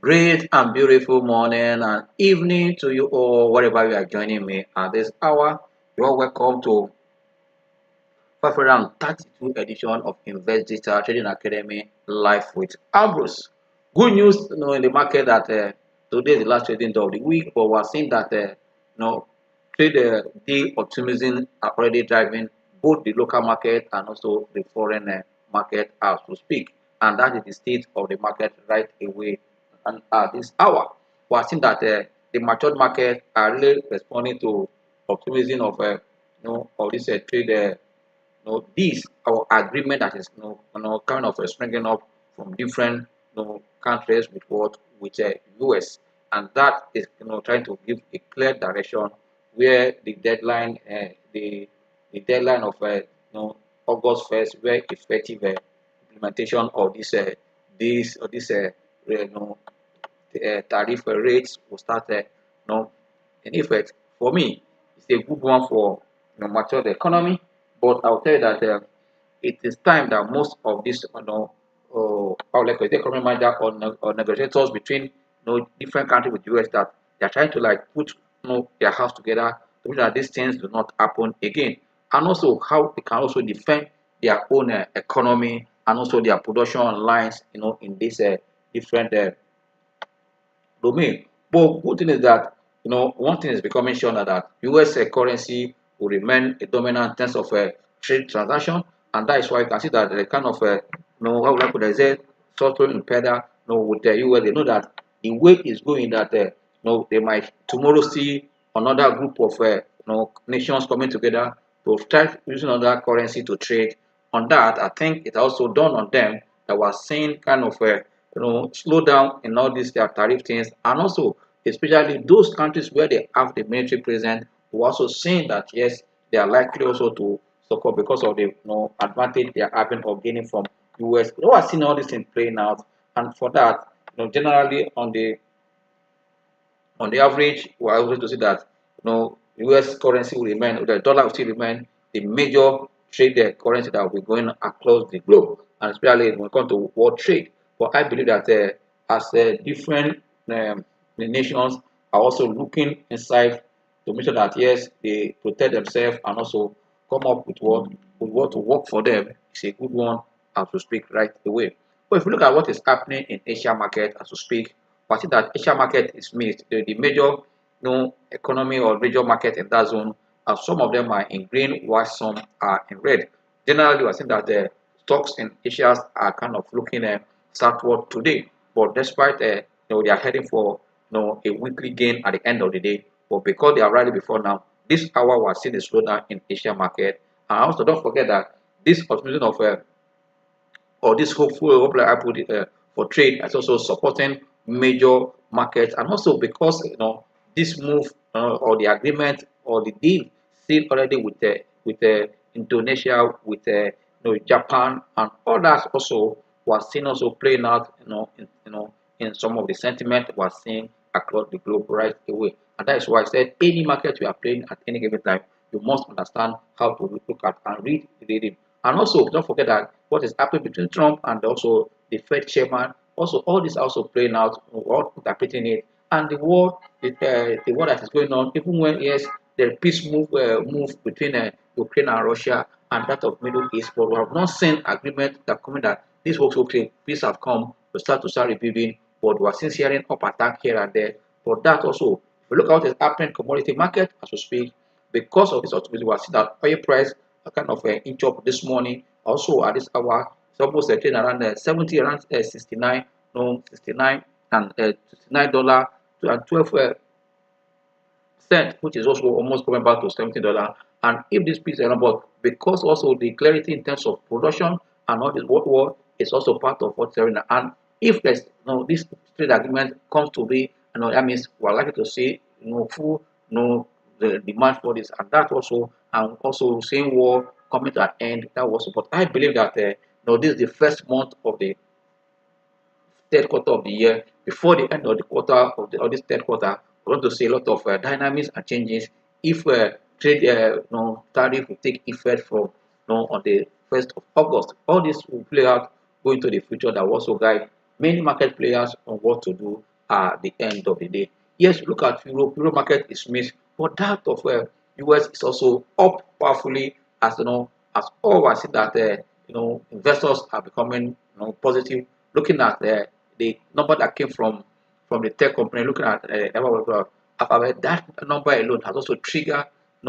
Great and beautiful morning and evening to you all, wherever you are joining me at this hour. You are welcome to 532 edition of Invest Digital Trading Academy live with Ambrose. Good news, in the market that today is the last trading day of the week, but we're seeing that trade day optimism are already driving both the local market and also the foreign market as we speak, and that is the state of the market right away and at this hour. We're seeing that the matured market are really responding to optimism of of this trade. This our agreement that is kind of springing up from different countries with what with US, and that is trying to give a clear direction where the deadline of August 1st, where effective implementation of this tariff rates will start in effect. For me, it's a good one for mature the economy, but I'll tell you that it is time that most of these how like the economy manager or negotiators between different countries with US that they're trying to like put their house together to make that these things do not happen again, and also how they can also defend their own economy and also their production lines in this different domain. But good thing is that one thing is becoming sure now that US currency will remain a dominant in terms of trade transaction, and that is why you can see that the kind of how would I put it, say software impediment with the US. They know that the way is going that they might tomorrow see another group of nations coming together to start using another currency to trade. On that, I think it also dawned on them that we're seeing kind of slow down in all these their tariff things, and also especially those countries where they have the military presence, who also saying that yes, they are likely also to support because of the advantage they are having or gaining from US. We are seeing all these things playing out, and for that, generally on the average, we are able to see that US currency will remain, the dollar will still remain the major trade currency that will be going across the globe, and especially when it comes to world trade. But I believe that as different the nations are also looking inside to make sure that yes, they protect themselves and also come up with what to work for them. It's a good one as we speak right away. But if you look at what is happening in Asia market as we speak, I see that Asia market is mixed. The major economy or major market in that zone, some of them are in green while some are in red. Generally, I think that the stocks in Asia are kind of looking southward today, but despite they are heading for a weekly gain at the end of the day, but because they are rallying before now, this hour we are seeing a slowdown in Asia market. And also don't forget that this optimism of or this hopeful hope like I put it for trade is also supporting major markets, and also because this move or the agreement or the deal sealed already with Indonesia, with Japan and others also was seen also playing out in some of the sentiment we're seeing across the globe right away. And that is why I said any market you are playing at any given time, you must understand how to look at and read the reading. And also, don't forget that what is happening between Trump and also the Fed chairman, also all this also playing out, all interpreting it, and the war that is going on, even when yes, the peace move between Ukraine and Russia and that of Middle East, but we have not seen agreement that coming that this was okay, peace have come, we start rebuilding, but we are still hearing up attack here and there. But that also, if you look at what is happening in commodity market as we speak, because of this optimism, we are seeing that oil price kind of inch up this morning. Also at this hour, it's almost trading around 70, around 69, no 69 and $69 and 12 cent, which is also almost coming back to $70. And if this piece is about because also the clarity in terms of production and all this world war is also part of what's happening. And if there's this trade agreement comes to be, that means we're likely to see full the demand for this, and that also and also seeing war coming to an end. That was, but I believe that this is the first month of the third quarter of the year. Before the end of the quarter of this third quarter, we're going to see a lot of dynamics and changes. If trade tariff will take effect from on the 1st of August, all this will play out going to the future that will also guide many market players on what to do at the end of the day. Yes, look at Europe. Euro market is mixed, but that of US is also up powerfully, as you know, as all I see that investors are becoming positive, looking at the number that came from the tech company, looking at Alphabet. That number alone has also triggered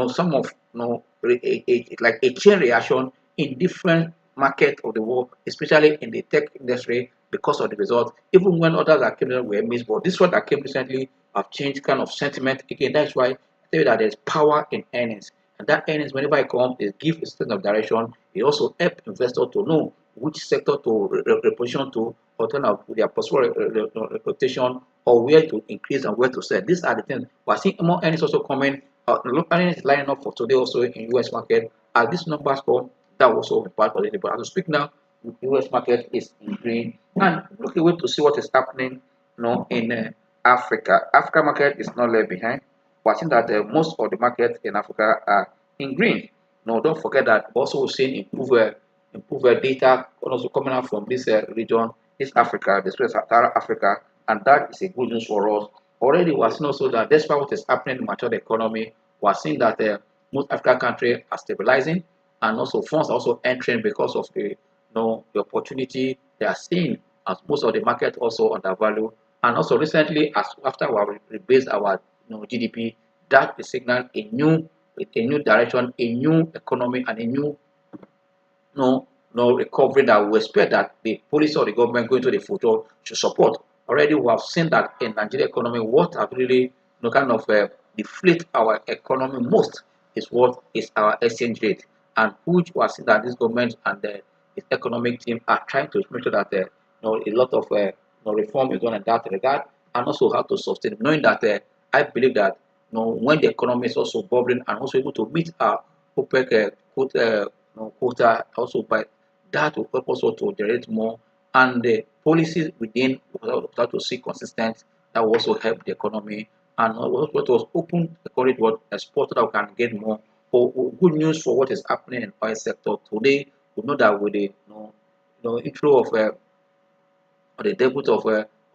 some of like a chain reaction in different market of the world, especially in the tech industry, because of the result. Even when others that came in were missed, but this one that came recently have changed kind of sentiment again. That's why I tell you that there's power in earnings. And that earnings, whenever it comes, it gives a sense of direction. It also helps investors to know which sector to reposition to, or turn out their possible reputation, or where to increase and where to sell. These are the things. But I think more earnings also coming. Earnings is lining up for today also in US market. As this numbers come, that will also be part of it. But as we speak now, the US market is in green. And look away to see what is happening in Africa. Africa market is not left behind. But I think that most of the markets in Africa are in green. No, don't forget that also we're seeing improve data also coming out from this region, East Africa, the Sahara Africa, and that is a good news for us. Already, we are seeing also that despite what is happening in mature economy, we are seeing that most African countries are stabilizing, and also funds are also entering because of the opportunity they are seeing, as most of the market also undervalue. And also recently, as after we have rebased our GDP, that is signal a new direction, a new economy, and a new recovery that we expect that the policy of the government going to the future should support. Already we have seen that in Nigeria economy, what have really kind of deflate our economy most is what is our exchange rate, and which we have seen that this government and its economic team are trying to make sure that a lot of reform is done in that regard, and also how to sustain, knowing that I believe that when the economy is also bubbling and also able to meet our OPEC quota, also by that will help also to generate more, and the policies within will start to see consistent. That will also help the economy, and what was open the corridor export that we can get more. Good news for what is happening in oil sector today. We know that with the intro of the debut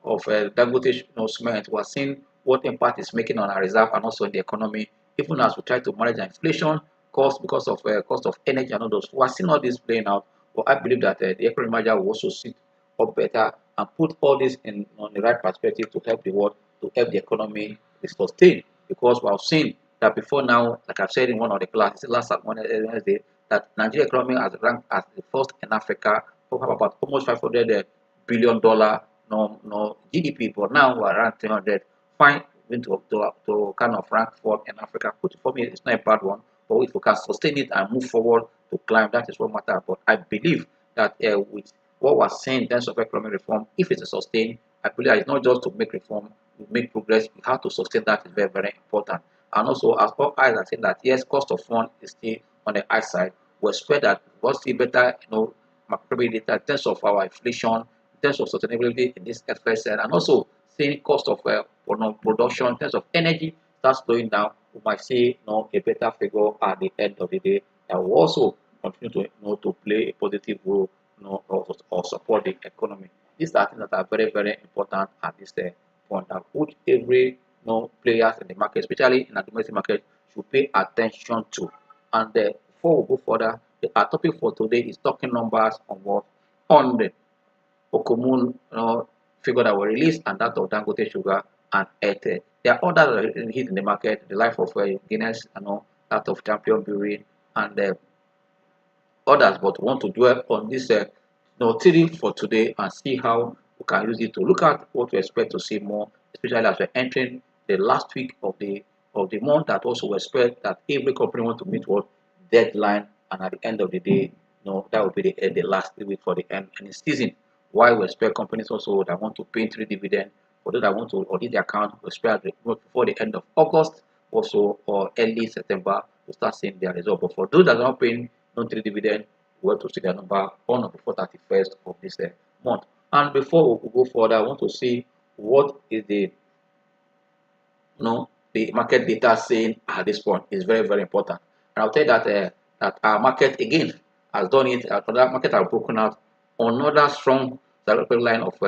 of Dangote cement, we are seeing what impact it's making on our reserve and also in the economy. Even as we try to manage the inflation cost because of cost of energy and others, we are seeing all this playing out. But I believe that the economic manager will also sit up better and put all this in on the right perspective to help the world, to help the economy be sustained. Because we have seen that before now, like I've said in one of the classes last Wednesday, that Nigeria economy has ranked as the first in Africa, we have about almost $500 billion GDP, but now we're around 300. Fine, going to kind of rank fourth in Africa, which for me it's not a bad one. But if we can sustain it and move forward to climb, that is what matters. But I believe that with what we're saying in terms of economic reform, if it's a sustain, I believe that it's not just to make reform, we make progress. We have to sustain that is very, very important. And also, as all eyes are saying that yes, cost of fund is still on the high side. We expect that we'll see better, macroeconomic data in terms of our inflation, in terms of sustainability in this aspect, and also seeing cost of production in terms of energy starts slowing down. We might see a better figure at the end of the day that will also continue to to play a positive role or support the economy. These are things that are very, very important at this point, that which every players in the market, especially in the domestic market, should pay attention to. And before we go further, our topic for today is talking numbers on what on the Okomu figure that were released, and that of Dangote Sugar and Airtel. There are others that are hit in the market, the life of Guinness, that of Champion Brewery, and others, but want to dwell on this theory for today and see how we can use it to look at what we expect to see more, especially as we're entering the last week of the month. That also we expect that every company want to meet what deadline, and at the end of the day, that will be the last week for the end season. Why we expect companies also that want to pay into dividend, for those that want to audit the account, we expect before the end of August also or early September to start seeing their result. But for those that are not paying non-trade dividend, we want to see their number on or before 31st of this month. And before we go further, I want to see what is the the market data saying at this point. Is very, very important. And I'll tell you that that our market again has done it. Other market have broken out. Another strong line of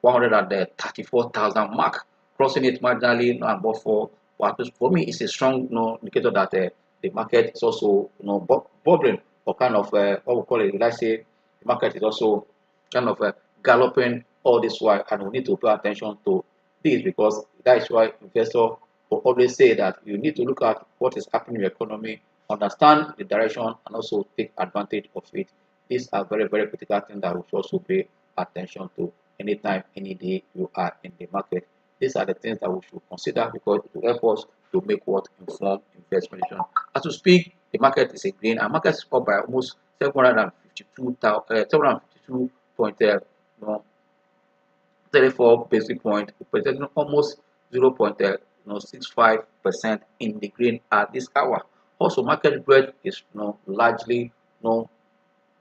134,000 mark, crossing it marginally above 4. But for me, it's a strong indicator that the market is also bubbling, or kind of what we call it. Let's say the market is also kind of galloping all this while, and we need to pay attention to this, because that is why investors will always say that you need to look at what is happening in your economy, understand the direction, and also take advantage of it. These are very, very critical things that we should also pay attention to anytime, any day you are in the market. These are the things that we should consider, because it will help us to make what informed investment decision. As we speak, the market is a green, and market is up by almost 752 point, 34 basic point, representing almost 0.65% in the green at this hour. Also, market breadth is largely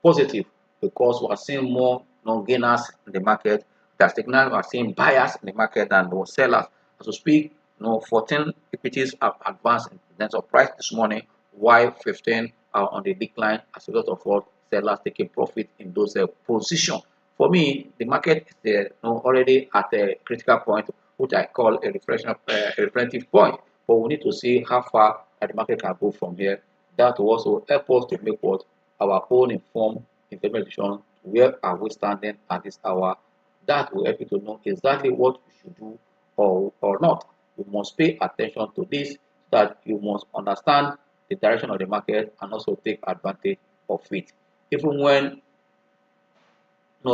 positive, because we are seeing more gainers in the market. That's signal we are seeing buyers in the market than the sellers. As we speak, 14 equities have advanced in terms of price this morning, while 15 are on the decline as a result of what sellers taking profit in those positions. For me, the market is already at a critical point, which I call a reflective point. But we need to see how far the market can go from here. That will also help us to make what our own informed investment decision. Where are we standing at this hour? That will help you to know exactly what you should do or not. You must pay attention to this, so that you must understand the direction of the market and also take advantage of it. Even when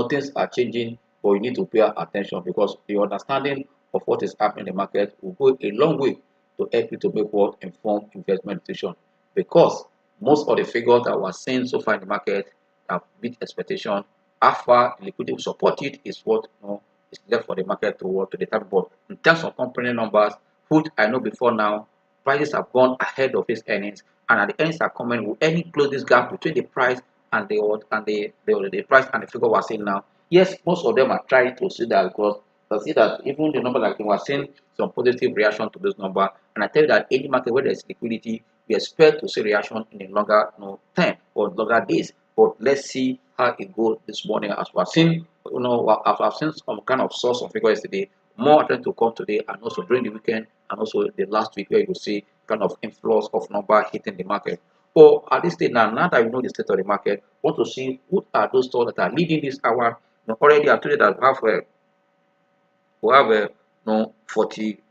things are changing, but you need to pay attention, because the understanding of what is happening in the market will go a long way to help you to make what informed investment decision. Because most of the figures that we're seeing so far in the market have beat expectation. How far the liquidity will support it is what is left for the market to work to determine. But in terms of company numbers, which I know before now, prices have gone ahead of its earnings, and at the earnings are coming, will any close this gap between the price and the price and the figure we're seeing now? Yes, most of them are trying to see that, because they see that even the number that we are seeing some positive reaction to this number. And I tell you that any market where there's liquidity, we expect to see reaction in a longer time or longer days. But let's see how it goes this morning. As we have seen, as I've seen some kind of source of figure yesterday, more tend to come today, and also during the weekend, and also the last week, where you see kind of inflows of number hitting the market. But at this stage now that we know the state of the market, we want to see who are those stocks that are leading this hour. Already I told you that we have 40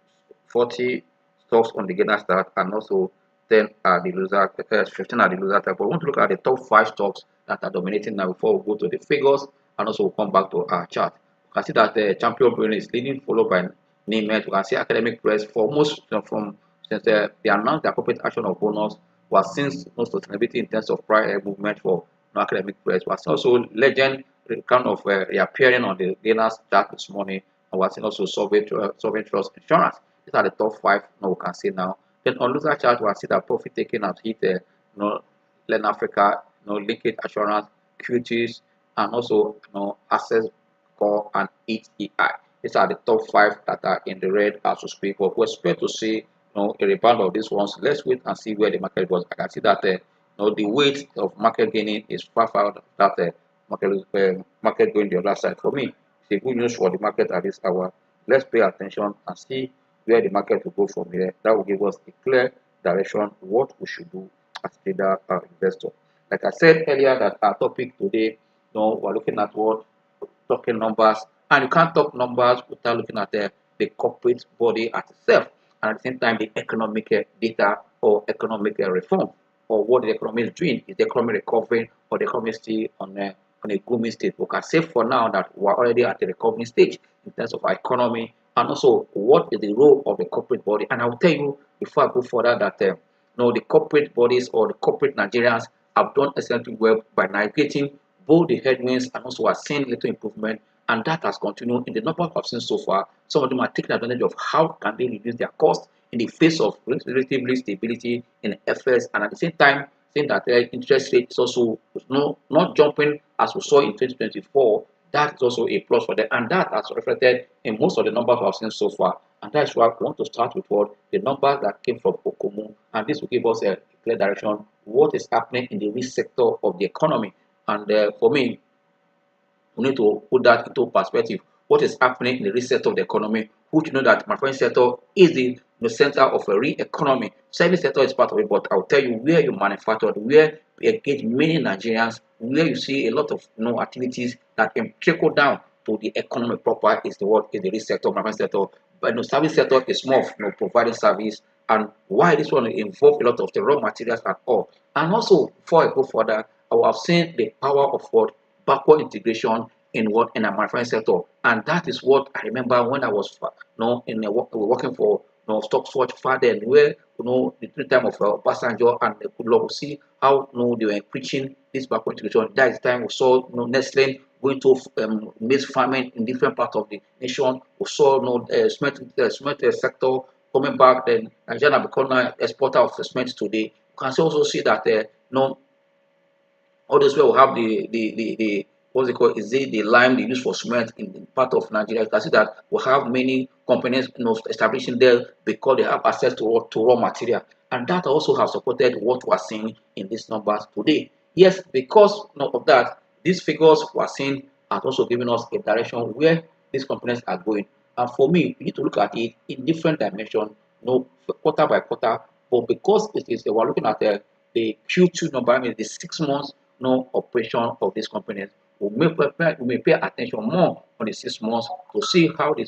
stocks on the gainer start, and also 10 are the loser, 15 are the loser type. But we want to look at the top 5 stocks that are dominating now before we go to the figures, and also we'll come back to our chart. You can see that the champion brain is leading, followed by Nimet. You can see Academic Press for most from since they announced their corporate action of bonus, was since no sustainability in terms of prior movement for Academic Press. Was also Legend kind of reappearing on the gainers chart this morning, and was also Sovereign Trust Insurance. These are the top 5 we can see now. Then on loser chart, we see that profit taking has hit Len Africa, Liquid Assurance, Qts, and also Access Core and HEI. These are the top 5 that are in the red as we speak. But we expect to see a rebound of these ones. Let's wait and see where the market goes. I can see that the weight of market gaining is far that market going the other side. For me, it's a good news for the market at this hour. Let's pay attention and see where the market will go from here. That will give us a clear direction what we should do as trader or investor. Like I said earlier, that our topic today, we're looking at what talking numbers, and you can't talk numbers without looking at the corporate body at itself, and at the same time the economic data or economic reform, or what the economy is doing. Is the economy recovering, or the economy still on a gloomy state? We can say for now that we're already at the recovery stage in terms of our economy, and also what is the role of the corporate body. And I will tell you before I go further that the corporate bodies or the corporate Nigerians have done excellently well by navigating both the headwinds, and also are seeing little improvement, and that has continued in the number I've seen so far. Some of them are taking advantage of how can they reduce their cost in the face of relatively stability in FS, and at the same time saying that interest rate is also not jumping as we saw in 2024. That is also a plus for them, and that has reflected in most of the numbers we have seen so far. And that's why we want to start with what the numbers that came from Okomu, and this will give us a clear direction what is happening in the risk sector of the economy. And for me, we need to put that into perspective. what is happening in the real sector of the economy, which you know that manufacturing sector is the center of a real economy. Service sector is part of it, but I'll tell you where you manufacture, where you engage many Nigerians, where you see a lot of activities that can trickle down to the economy proper is the what is the real sector, manufacturing sector. But service sector is more of providing service, and why this one involve a lot of the raw materials and all. And also, before I go further, I will have seen the power of what backward integration in what in the manufacturing sector, and that is what I remember when I was in a working for stock watch father, where the time of Obasanjo and Goodluck, we see how they were preaching this backward integration. That is the time we saw Nestle going to maize farming in different parts of the nation. We saw cement sector coming back. Then Nigeria become an exporter of cement today. You can also see that all this where we have the what's it called? Is it the lime they use for cement in part of Nigeria? You can see that we have many companies establishing there because they have access to raw material, and that also has supported what we are seeing in these numbers today. Yes, because of that, these figures we are seeing has also given us a direction where these companies are going. And for me, we need to look at it in different dimensions, quarter by quarter. But because it is we're looking at the Q2 number, I mean the 6 months operation of these companies, we may pay attention more on the 6 months to see how the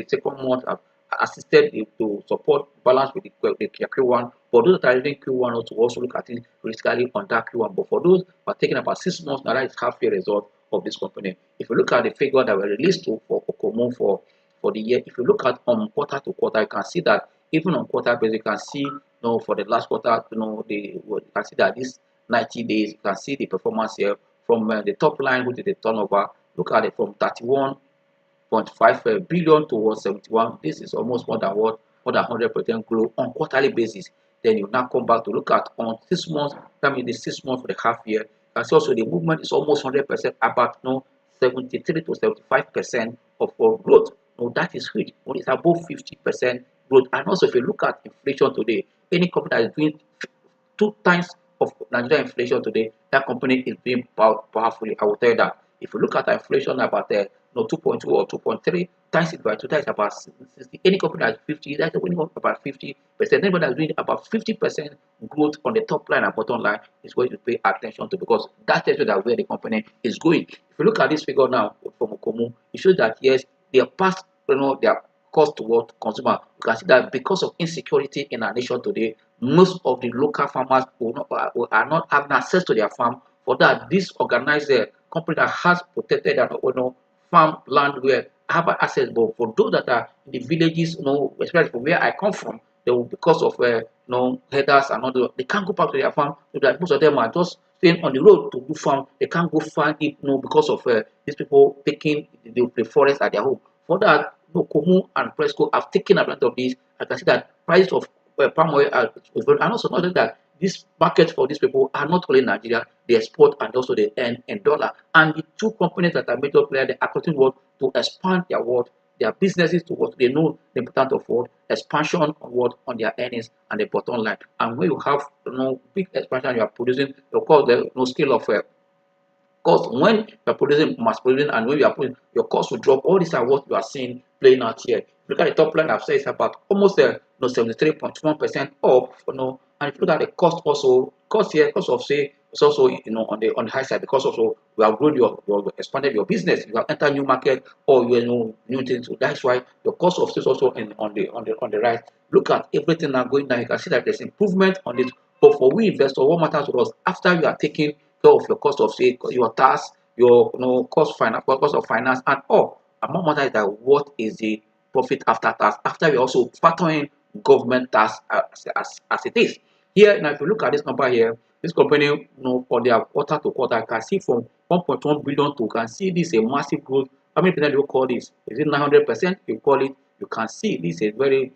second month have assisted to support balance with the Q1. For those that are using Q1, to also look at it critically on that Q1. But for those who are taking about 6 months, now that is half year result of this company. If you look at the figure that were released for Okomu for the year, if you look at quarter to quarter, you can see that even on quarter basis, you can see for the last quarter, you can see that this 90 days, you can see the performance here from the top line, which is the turnover. Look at it from 31.5 billion towards 71. This is almost more than 100% growth on quarterly basis. Then you now come back to look at on 6 months. That means the 6 months for the half year. And so also the movement is almost 100%, about 73 to 75% of growth. That is huge. It's above 50% growth. And also, if you look at inflation today, any company that is doing 2 times of Nigeria inflation today, that company is being powerfully. I will tell you that. If you look at inflation about 2.2 or 2.3 times it by 2, that's about 60. Any company that's 50, that's winning about 50%. Anybody that's doing about 50% growth on the top line and bottom line is going to pay attention to, because that tells you that where the company is going. If you look at this figure now from Okomu, it shows that yes, they are past their cost toward consumer. You can see that because of insecurity in our nation today, most of the local farmers are not having access to their farm. For that, this organized company that has protected their farm land where have access. But for those that are in the villages, especially from where I come from, they will, because of headers and all, they can't go back to their farm. So that most of them are just staying on the road to do farm. They can't go find it, because of these people taking the forest at their home. For that, Komu and Presco have taken advantage of this. I can see that price of palm oil is very, and also not that this market for these people are not only Nigeria, they export and also they earn in dollar. And the two companies that are major players, they are continuing to expand their businesses to what they know the importance of expansion on their earnings and the bottom line. And when you have big expansion, you are producing, of course, the scale of cost. When you're producing mass producing and when you are putting, your cost will drop. All these are what you are seeing playing out here. Look at the top line. I've said it's about almost 73.1% up. And if you look at the cost also, cost of say it's also on the high side, because also you have grown your expanded your business, you have entered new market, or new things. So that's why your cost of sales also on the right. Look at everything now going down. You can see that there's improvement on it. But for we investors, what matters to us after you are taking care of your cost of say your tax, your cost of finance and all. And more matter is that what is the profit after tax after we also factor in government tax as it is. Here now, if you look at this number here, this company for their quarter to quarter, you can see from 1.1 billion to, you can see this a massive growth. How many percent do you call this? Is it 900%? You call it. You can see this is very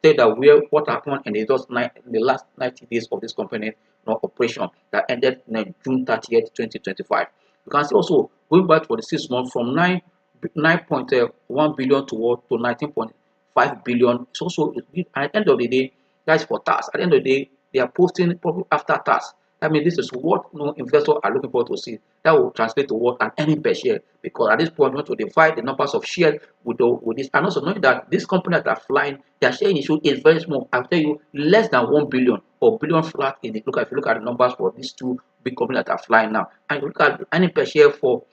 say that what happened in the last 90 days of this company operation that ended June 30th, 2025. You can see also going back for the 6 months from 9.1 billion to 19.5 billion. It's also at the end of the day, guys, for tax. At the end of the day, they are posting profit after tax. I mean, this is what investors are looking forward to see. That will translate to what an earning per share. Because at this point, we want to divide the numbers of shares with this, and also knowing that these companies that are flying, their share issue is very small. I'll tell you, less than 1 billion or billion flat in the look. If you look at the numbers for these two big companies that are flying now, and you look at the earning per share for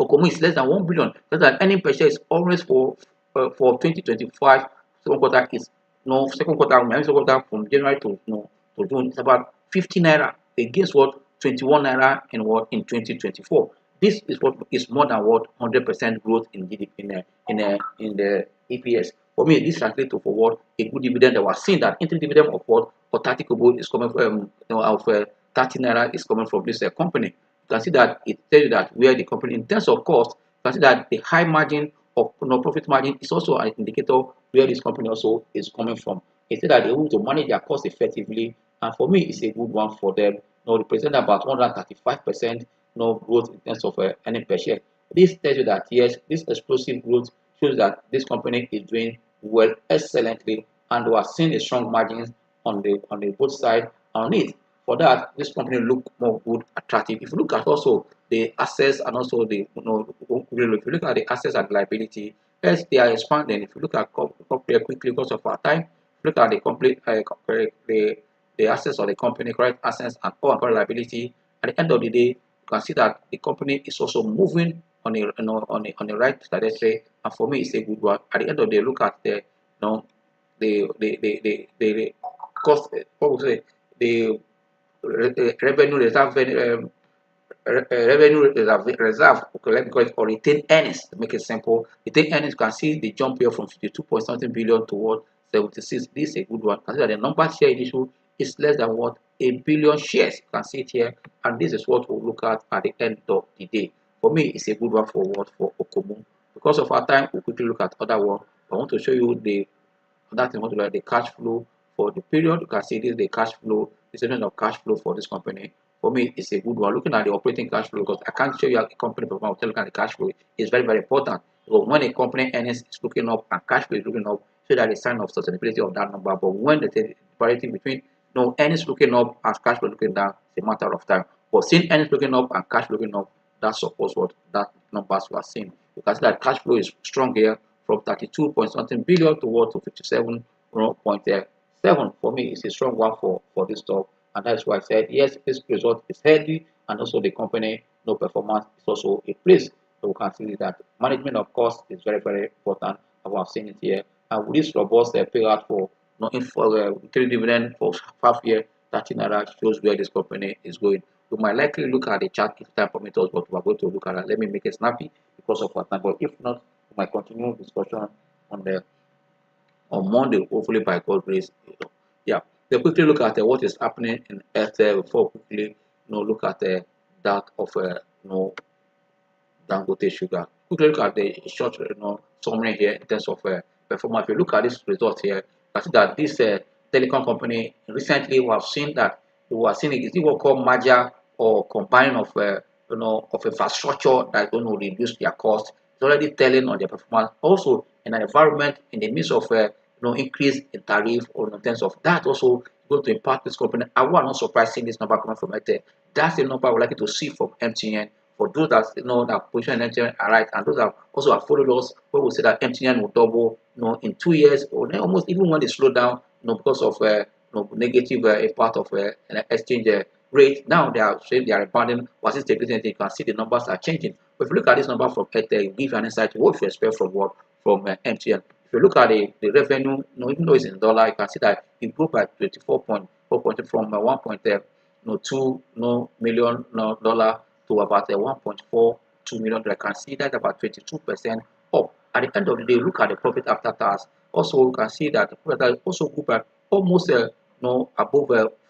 Okomu is less than 1 billion. That's that earning per share is always for 2025 second quarter is no second quarter, I mean, second quarter from January to June. It's about 50 naira against what 21 naira in what in 2024. This is what is more than what 100% growth in GDP in the EPS. For me, this translates to for what a good dividend that was seen that interim dividend of what for 30 kobo is coming from of 30 naira is coming from this company. You can see that it tells you that where the company in terms of cost, you can see that the high margin of profit margin is also an indicator where this company also is coming from. It said that they're able to manage their cost effectively, and for me, it's a good one for them. Represent about 135% growth in terms of earning per share. This tells you that yes, this explosive growth shows that this company is doing well, excellently, and we are seeing a strong margins on the both side on it. For that, this company look more good, attractive. If you look at also the assets and also the if you look at the assets and liability, yes, they are expanding. If you look at company quickly because of our time, look at the complete the assets of the company, correct assets and current liability. At the end of the day, you can see that the company is also moving on the right trajectory. And for me, it's a good one. At the end of the day, look at the cost. What would say the revenue reserve revenue reserve, okay, let me call it, or retained earnings to make it simple. Retained earnings, you can see the jump here from 52 point something billion toward 76. This is a good one. Consider the number share issue is less than what a billion shares. You can see it here, and this is what we'll look at the end of the day. For me, it's a good one for what for Okomu. Because of our time, we'll quickly look at other one. I want to show you the that thing, want to like the cash flow for the period. You can see this is the cash flow, the statement of cash flow for this company. For me, it's a good one. Looking at the operating cash flow, because I can't show you a company performance without looking at the cash flow, is very, very important. Because when a company earnings is looking up and cash flow is looking up, so that is a sign of sustainability of that number. But when the parity between earnings looking up and cash flow looking down, it's a matter of time. But seeing earnings looking up and cash flow looking up, that supports what that numbers we are seeing. You can see that cash flow is strong here from 32 point something billion toward to 57.7. For me, it's a strong one for this stock, and that's why I said yes, this result is healthy, and also the company no performance is also a place. So we can see that management of cost is very, very important, and we have seen it here. And with this robust payout for dividend for half year, 30 naira shows where this company is going. You might likely look at the chart if time permits us, but we're going to look at it. Let me make it snappy because of our time. But if not, we might continue discussion on Monday, hopefully by God's grace. Yeah. Then quickly look at what is happening in Airtel before quickly look at that of Dangote sugar. Quickly look at the short summary here in terms of performance. If you look at this result here, I see that this telecom company recently we have seen that we are seeing is it what called merger or combining of of infrastructure that is going to reduce their cost. It's already telling on their performance. Also in an environment in the midst of increase in tariff or in terms of that also going to impact this company. I was not surprised seeing this number coming from Airtel. That's the number I would like to see from MTN. For those that that position in MTN are right, and those that also have followed us, where we say that MTN will double, in 2 years, or then almost even when they slow down, because of negative impact of exchange rate. Now they are saying they are rebounding, but since you can see the numbers are changing. But if you look at this number from Airtel, it gives you an insight to what you expect from MTN. If you look at the revenue, even though it's in dollar, you can see that it grew by 24.4 from 1.2 million dollar to about 1.42 million. I can see that about 22% up. At the end of the day, look at the profit after tax. Also, you can see that the profit after tax also grew by almost above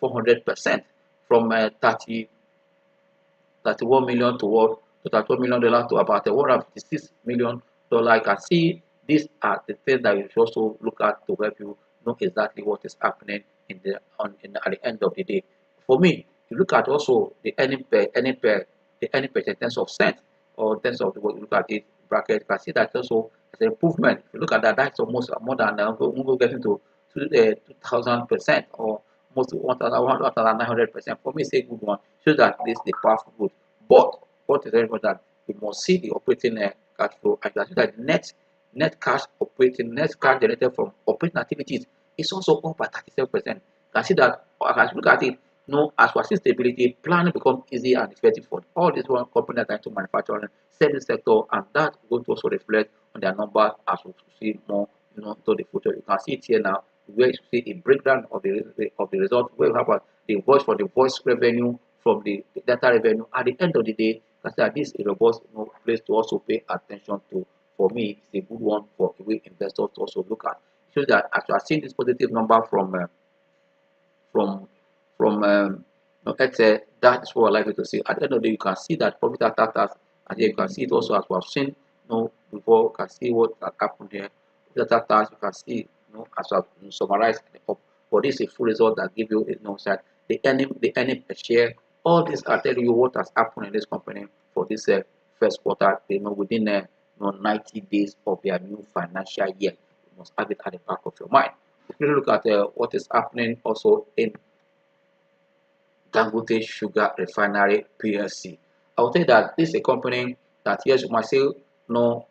400% from 31 million to $31 million to about $156 million. I can see these are the things that you should also look at to help you know exactly what is happening at the end of the day. For me, you look at also the earning per in terms of cent or in terms of what you look at it bracket, you can see that also as an improvement. If you look at that, that's almost more than we're getting to 2,000% or almost 1,900%. For me, it's a good one. Shows that this is the powerful good. But what is very important, we must see the operating cash flow, and that the net cash generated from operating activities is also up by 37%. You can see that as you look at it, as we see stability, planning becomes easy and effective for all these one companies that are into manufacturing, service sector, and that going to also reflect on their numbers as we see more, into the future. You can see it here now, where you see a breakdown of the result, where you have the voice revenue from the data revenue. At the end of the day, I say that this is a robust, place to also pay attention to. For me, it's a good one for the way investors to also look at. It shows that as you are seeing this positive number from Airtel, that is what we're likely to see. At the end of the day, you can see that profit after tax, and here you can see it also as we have seen, before. You can see what has happened here. Profit after tax, you can see, as we have summarized up. But this is a full result that give you, that the earning per share. All these are telling you what has happened in this company for this first quarter. Within 90 days of their new financial year. You must have it at the back of your mind. If you look at what is happening also in Dangote Sugar Refinery PLC, I will tell you that this is a company that, yes, you might say no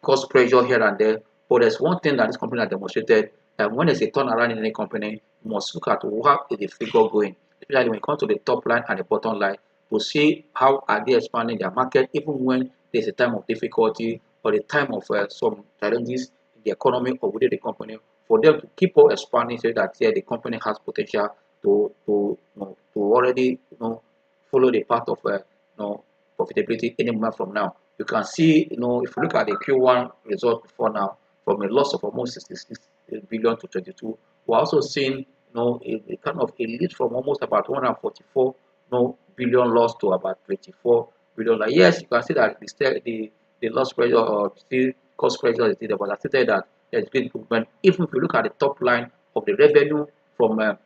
cause pressure here and there, but there's one thing that this company has demonstrated, that when there's a turnaround in any company, you must look at what is the figure going, especially when it comes to the top line and the bottom line, to see how are they expanding their market even when there's a time of difficulty or the time of some challenges in the economy or within the company, for them to keep on expanding so that, yeah, the company has potential to already follow the path of profitability any moment from now. You can see, if you look at the Q1 result before now, from a loss of almost 66 billion to 22, we're also seeing, a kind of a lead from almost about 144 billion loss to about 24 billion. Like, yes, you can see that the loss pressure or still cost pressure is there, but I still tell you that there's great improvement. Even if you look at the top line of the revenue from around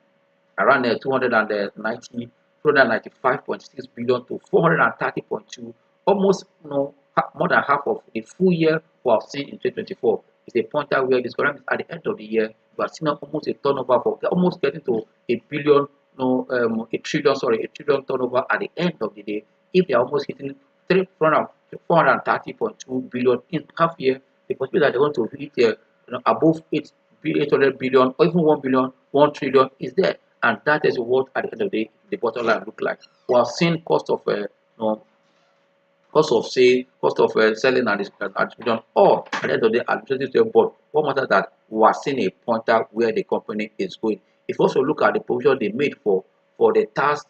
295.6 billion to 430.2, almost, more than half of the full year we have seen in 2024. Is a pointer where this current at the end of the year, we are seeing almost a turnover for almost getting to a billion, a trillion, sorry, a trillion turnover at the end of the day. If they are almost hitting 430.2 billion in half year, the possibility that they want to hit above 800 billion or even 1 billion, 1 trillion is there. And that is what at the end of the day the bottom line look like. We have seen cost of selling and distribution, or at the end of the day administrative board. What matters that we are seeing a pointer where the company is going. If you also look at the provision they made for the tax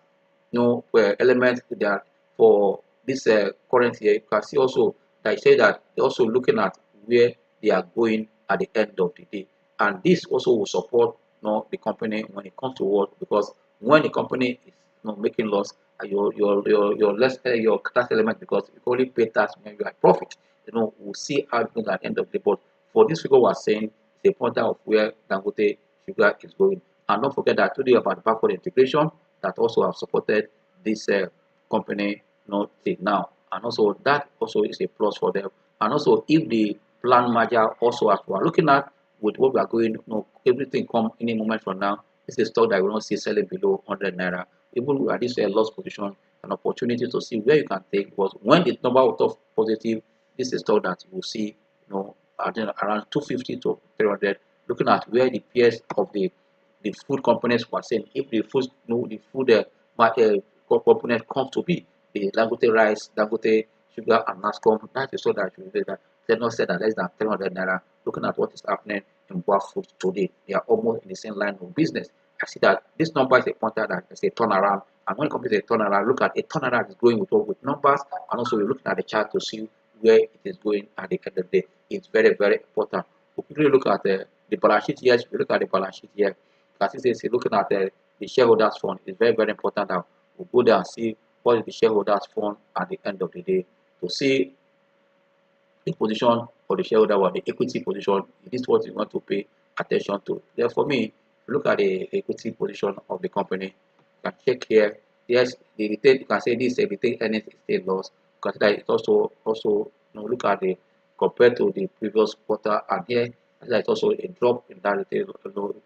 element that for this current year, you can see also that I say that they're also looking at where they are going at the end of the day, and this also will support the company when it comes to work, because when the company is making loss, your less your tax element, because you only pay tax when you are profit. We'll see how it goes at the end of the day. But for this figure, we're saying it's a pointer of where Dangote Sugar is going. And don't forget that today about backward integration that also have supported this company till now, and also that also is a plus for them. And also, if the plan merger also, as we are looking at with what we are going, everything come any moment from now. This is a stock that we don't see selling below 100 naira. Even at this loss position, an opportunity to see where you can take, because when the number will turn positive, this is a stock that you will see, around 250 to 300. Looking at where the peers of the food companies were saying, if the food, the food market component comes to be the Dangote rice, Dangote sugar, and Nascom, that is so that you say that they not said that less than 300 naira. Looking at what is happening in Boa Food today, they are almost in the same line of business. I see that this number is a pointer that is a turnaround. And when it comes to a turnaround, look at a turnaround is going with numbers, and also we're looking at the chart to see where it is going at the end of the day. It's very, very important. We quickly look at the balance sheet here. If we look at the balance sheet here, as it says, looking at the shareholders fund is very, very important. Now we'll go there and see what is the shareholders fund at the end of the day, to see the position for the shareholder or the equity position. This is what you want to pay attention to. Therefore, me, look at the equity position of the company. You can check here. Yes, the retail, you can say this retail earnings is still loss. Consider it also look at the compared to the previous quarter, and here it's also a drop in that retail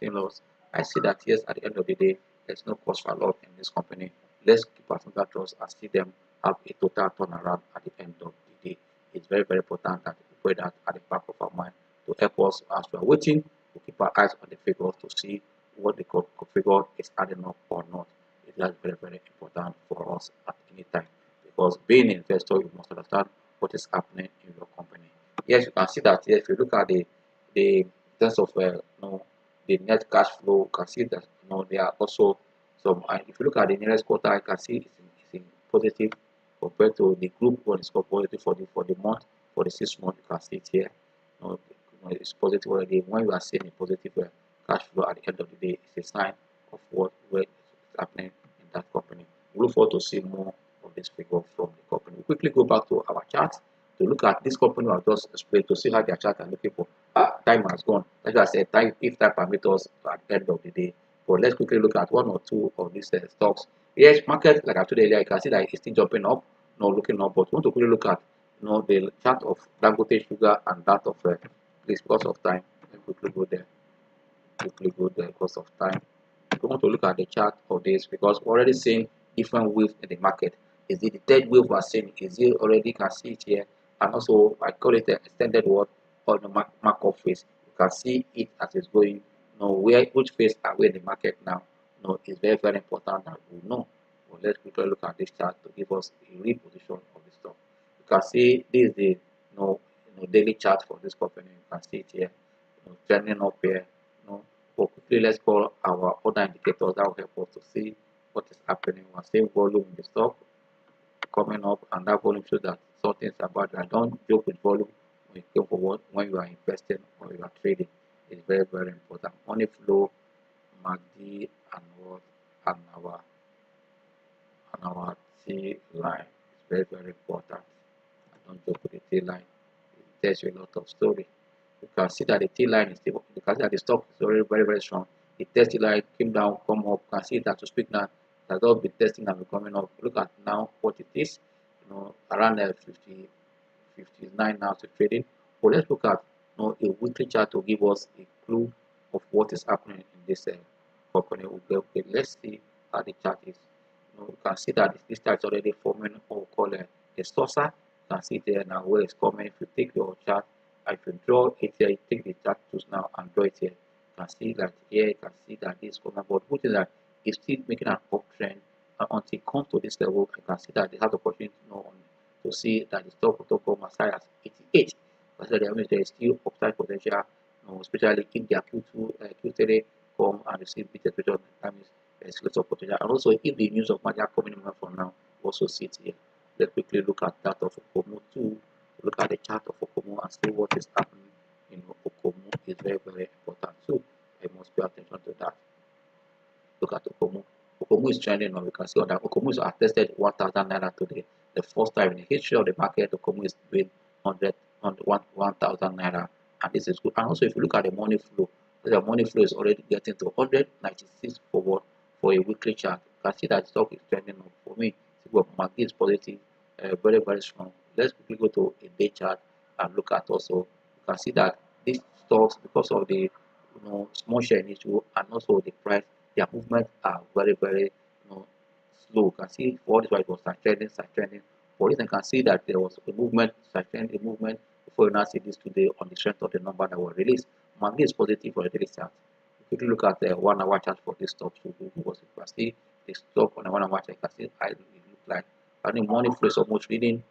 loss. I see that yes, at the end of the day, there's no cause for lot in this company. Let's keep our finger trust and see them have a total turnaround at the end of the day. It's very, very important that we put that at the back of our mind to help us as we are waiting to keep our eyes on the figures to see what the figure is adding up or not. It is very, very important for us at any time, because being an investor, you must understand what is happening in your company. Yes, you can see that. Yes, if you look at the in terms of the net cash flow, you can see that there are also some. And if you look at the nearest quarter, you can see it's in positive compared to the group one is called positive for the month. For the 6 months, you can see it here. It's positive already. When you are seeing a positive cash flow at the end of the day, it's a sign of where is happening in that company. We look forward to see more of this figure from the company. We quickly go back to our chart to look at this company I just explained to see how their chart are looking for. Time has gone. Like I said, time if time permits us at the end of the day. But let's quickly look at one or two of these stocks. Yes, market, like I told you earlier, you can see that it's still jumping up, looking up. But we want to quickly look at the chart of Dangote Sugar and that of please, because of time. Let me quickly go there. Quickly go there because of time. We want to look at the chart of this because we're already seeing different waves in the market. Is it the third wave we're seeing? Is it already? You can see it here, and also I call it the extended word or the markup phase. You can see it as it's going. Which phase are we in the market now? It's very, very important that we know. But let's quickly look at this chart to give us a real position of the stock. You can see this is the daily chart for this company. You can see it here, trending up here. But quickly let's call our other indicators that will help us to see what is happening. We're seeing volume in the stock coming up, and that volume shows that something's about that. Don't joke with volume when you go for when you are investing or you are trading. It's very, very important. Money flow, MACD, and what and our T line is very, very important. I don't joke with the T line. It tells you a lot of story. You can see that the T line is stable. You can see that the stock is already very, very strong. The test line came down, come up. You can see that to speak now. It has all been testing and coming up. Look at now what it is. Around 50, 59 now to trading. But let's look at a weekly chart to give us a clue of what is happening in this company. Okay, let's see how the chart is. You can see that this chart is already forming what we call a saucer. You can see there now where it's coming. If you take your chart, if you draw it here, you take the chart tools now and draw it here. You can see that here, you can see that this coming, but which is that it's still making an uptrend. And until it comes to this level, you can see that they have the opportunity to see that the stock will come as high as 88. But that means there is still upside potential, especially if their Q3 come and receive bit return. That means there is lots of potential. And also, if the news of merger coming in from now, also see it here. Let's quickly look at that of Okomu too. Look at the chart of Okomu and see what is happening in Okomu. Is very, very important too. I must pay attention to that. Look at Okomu. Okomu is trending now. We can see that Okomu is attested 1,000 naira today. The first time in the history of the market, Okomu is doing 1,000 naira, and this is good. And also, if you look at the money flow, the money flow is already getting to 196 forward for a weekly chart. You can see that stock is trending up. For me, market is positive, very, very strong. Let's quickly go to a day chart and look at also. You can see that these stocks, because of the small share issue and also the price, their movements are very, very slow. You can see for this why it was trending. For this, you can see that there was a movement, a movement before you now see this today on the strength of the number that were released. Market is positive for the daily chart. Quickly look at the 1 hour chart for this stock. So because you can see the stock on the 1 hour chart, you can see how it look like. And the money flow is almost reading,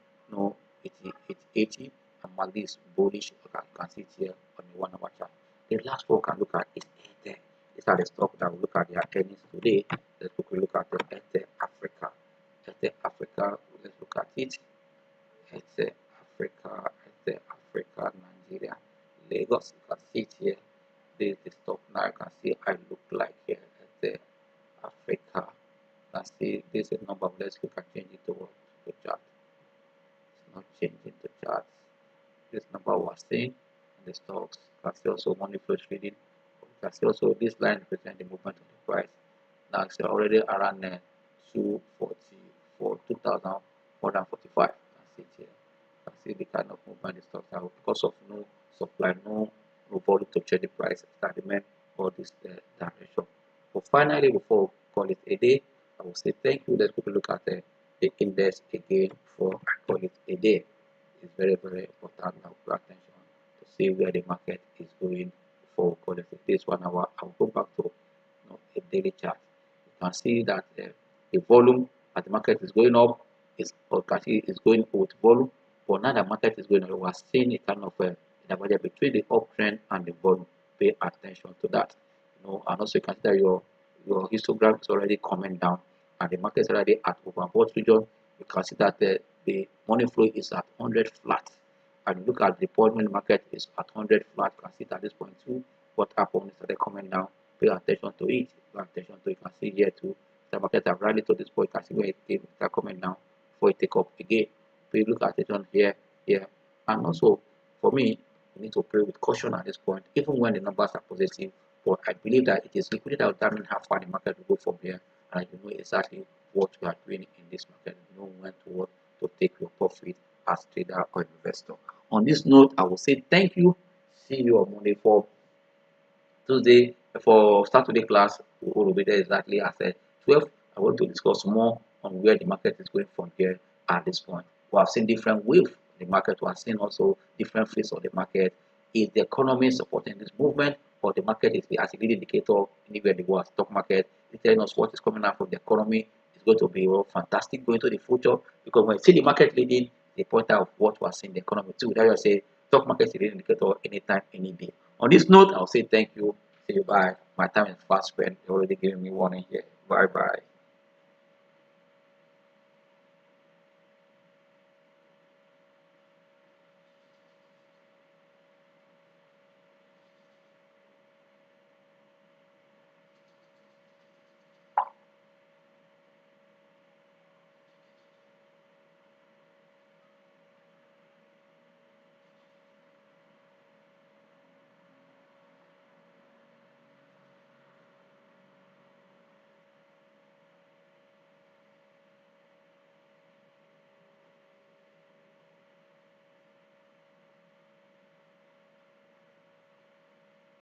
80, and market is bullish. You can see it here on the 1 hour chart. The last one we can look at is Airtel. These are the stock that we look at their earnings today. Let's quickly look at the Airtel Africa. Airtel Africa, let's look at it. Airtel Africa, Nigeria, Lagos. You can see it here. This is the stock now. You can see I look like here. Airtel Africa. You can see this is the number. Let's look at change it to chart. It's not changing the chart. This number we're seeing in the stocks. You can see also money flow trading. You can see also this line represents the movement of the price. Now it's already around 244, 2,445. You can see it here. You can see the kind of movement the stocks have because of no supply, no volume to trade the price. That remain all this direction. But finally, before we call it a day, I will say thank you. Let's quickly look at the index again before I call it a day. It's very, very important now to pay attention to see where the market is going before we call it a day. This 1 hour, I'll go back to a daily chart. You can see that the volume at the market is going up, is or can see is going with volume, but now the market is going up. We are seeing a kind of divergence between the uptrend and the volume. Pay attention to that. And also you can see that your histogram is already coming down, and the market is already at overbought region. You can see that the money flow is at 100 flat, and you look at the deployment market is at 100 flat. You can see that at this point too, what happened is started coming down. Pay attention to it. Pay attention to it. You can see here too, the market have rallied to this point. You can see where it came, start coming down before it take up again. So you look at it on here, and also for me, you need to play with caution at this point, even when the numbers are positive. But I believe that it is liquidity that will determine how far the market will go from here, and you know exactly what you are doing in this market. You know when to what to take your profit as trader or investor. On this note, I will say thank you. See you on Monday for Tuesday for Saturday class. We will be there exactly at 12. I want to discuss more on where the market is going from here at this point. We have seen different waves of the market. We have seen also different phases of the market. Is the economy supporting this movement, or the market is as a leading indicator anywhere in the world? Stock market is telling us what is coming out from the economy. It's going to be fantastic going to the future, because when you see the market leading, the pointer of what we are seeing in the economy too. That you say stock market is a leading indicator anytime, any day. On this note, I'll say thank you. See you. Bye. My time is fast spent. You're already giving me warning here. Bye bye.